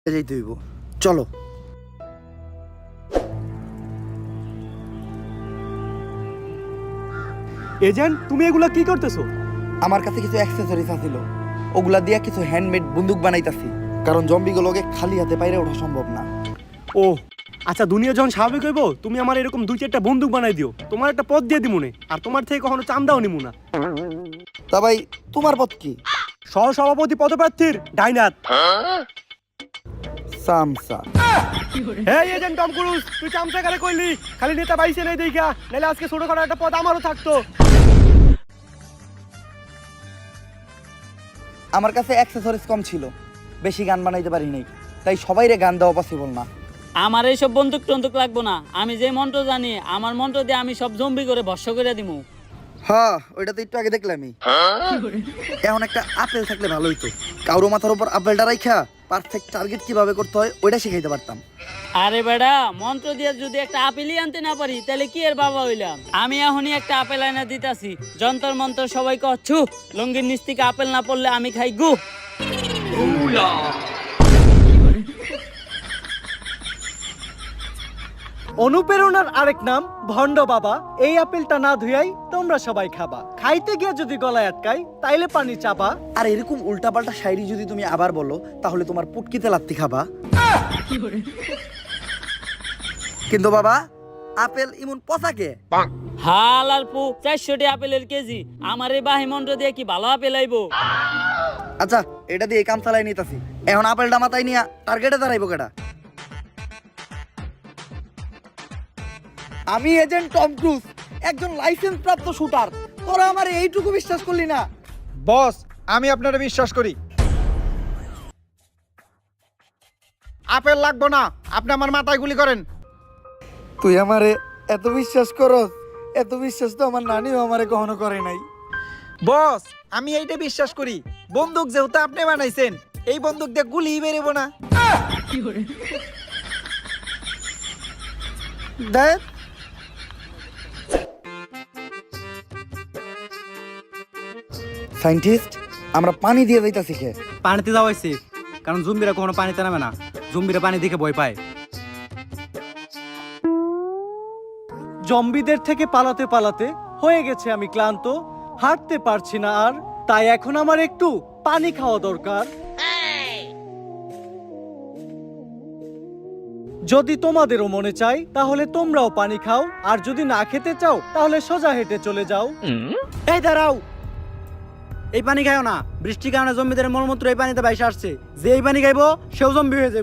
যেতে হইব, চলো। এজেন্ট, তুমি এগুলা কি করতেছো? আমার কাছে কিছু অ্যাক্সেসরিজ আছিল, ওগুলা দিয়া কিছু হ্যান্ডমেড বন্দুক বানাইতাছি, কারণ জম্বিগুলোকে খালি হাতে বাইরে ওঠা সম্ভব না। ও আচ্ছা, দুনিয়া যখন স্বাভাবিক হইব তুমি আমার এরকম 2-4টা বন্দুক বানাই দিও, তোমার একটা পদ দিয়ে দিমু নে, আর তোমার থেকে কখনো চান্দাও নিমু না। তা ভাই, তোমার পথ কি? সহসভাপতি পদপ্রার্থীর ডাইনাত। সামসা। এই এজেন্ট টম ক্রুজ, তুই চামচা কারে কইলি? খালি নেতা বাইসে নেই দেখা, নাহলে আজকে ছোটখাটো একটা পদ আমারও থাকতো। আমার কাছে অ্যাক্সেসরিজ কম ছিল, বেশি গান বানাইতে পারি নাই, তাই সবাইরে গান দেওয়া পসিবল না। আমার এইসব বন্দুক টন্দুক লাগবো না, আমি যে মন্ত্র জানি আমার মন্ত্র দিয়ে আমি সব জম্বি করে ভস্য করে দিমু। হ্যাঁ, ওইটা তো একটু আগে দেখলামই। এখন একটা আপেল থাকলে ভালো হইতো, কারো মাথার উপর আপেলটা রাইখা পারফেক্ট টার্গেট কিভাবে করতে হয় ওইটা শিখাইতে পারতাম। আরে বেড়া, মন্ত্র দিয়ে যদি একটা আপেলই আনতে না পারি তাহলে কি এর বাবা হইলাম? আমি এখনই একটা আপেল আনা দিতাছি, যন্তর মন্তর সবাই কচ্ছু, লঙ্গির নিচ থেকে আপেল না পড়লে আমি খাই গু। অনুপ্রেরণার আরেক নাম ভণ্ড বাবা। এই আপেলটা না ধুয়াই তোমরা সবাই খাবা, খাইতে গিয়ে যদি গলায় আটকাই তাইলে পানি চাপা। আর এরকম উল্টাপাল্টা শায়রি যদি তুমি আবার বলো তাহলে তোমার পুটকিতে লাত্তি খাবা। কিন্তু বাবা, আপেল ইমন পচাকে। হাল আর পু 400 আপেলের কেজি, আমার এই বাহি মন্ত্র দিয়ে কি ভালো আপেল আইবো? আচ্ছা, এটা দিয়ে কাম চালাই নিতাছি। এখন আপেলটা মাথায় নিয়া টার্গেটে দাঁড়াইবো কেডা? আমি এজেন্ট টম ক্রুজ, একজন লাইসেন্স প্রাপ্ত শুটার। তোরা আমার এইটুকু বিশ্বাস করলি না? বস, আমি আপনারা বিশ্বাস করি। আপেল লাগবো না, আপনি আমার মাথায় গুলি করেন। তুই আমারে এত বিশ্বাস করস? এত বিশ্বাস তো আমার নানিও আমারে কখনো করে নাই। বস, আমি এইটা বিশ্বাস করি, বন্দুক যেহেতু আপনি বানাইছেন, এই বন্দুক দিয়ে গুলি বেরোবো না। দেখ, সায়েন্টিস্ট, আমরা পানি দিয়ে যাইতাছি কে? পানিতে যাওয়া হয়েছে, কারণ জম্বিরা কখনো পানিতে নামে না, জম্বিরা পানি দেখে ভয় পায়। জম্বিদের থেকে পালাতে পালাতে হয়ে গেছে আমি ক্লান্ত, হাঁটতে পারছি না আর, তাই এখন আমার একটু পানি খাওয়া দরকার। যদি তোমাদেরও মনে চাই তাহলে তোমরাও পানি খাও, আর যদি না খেতে চাও তাহলে সোজা হেঁটে চলে যাও। এই দাঁড়াও, এই পানি খাইও না, বৃষ্টির কারণে জম্বিদের মলমূত্র এই পানিতে বাইসে আসছে, যে এই পানি খাইবো সেও জম্বি হয়ে যাবে।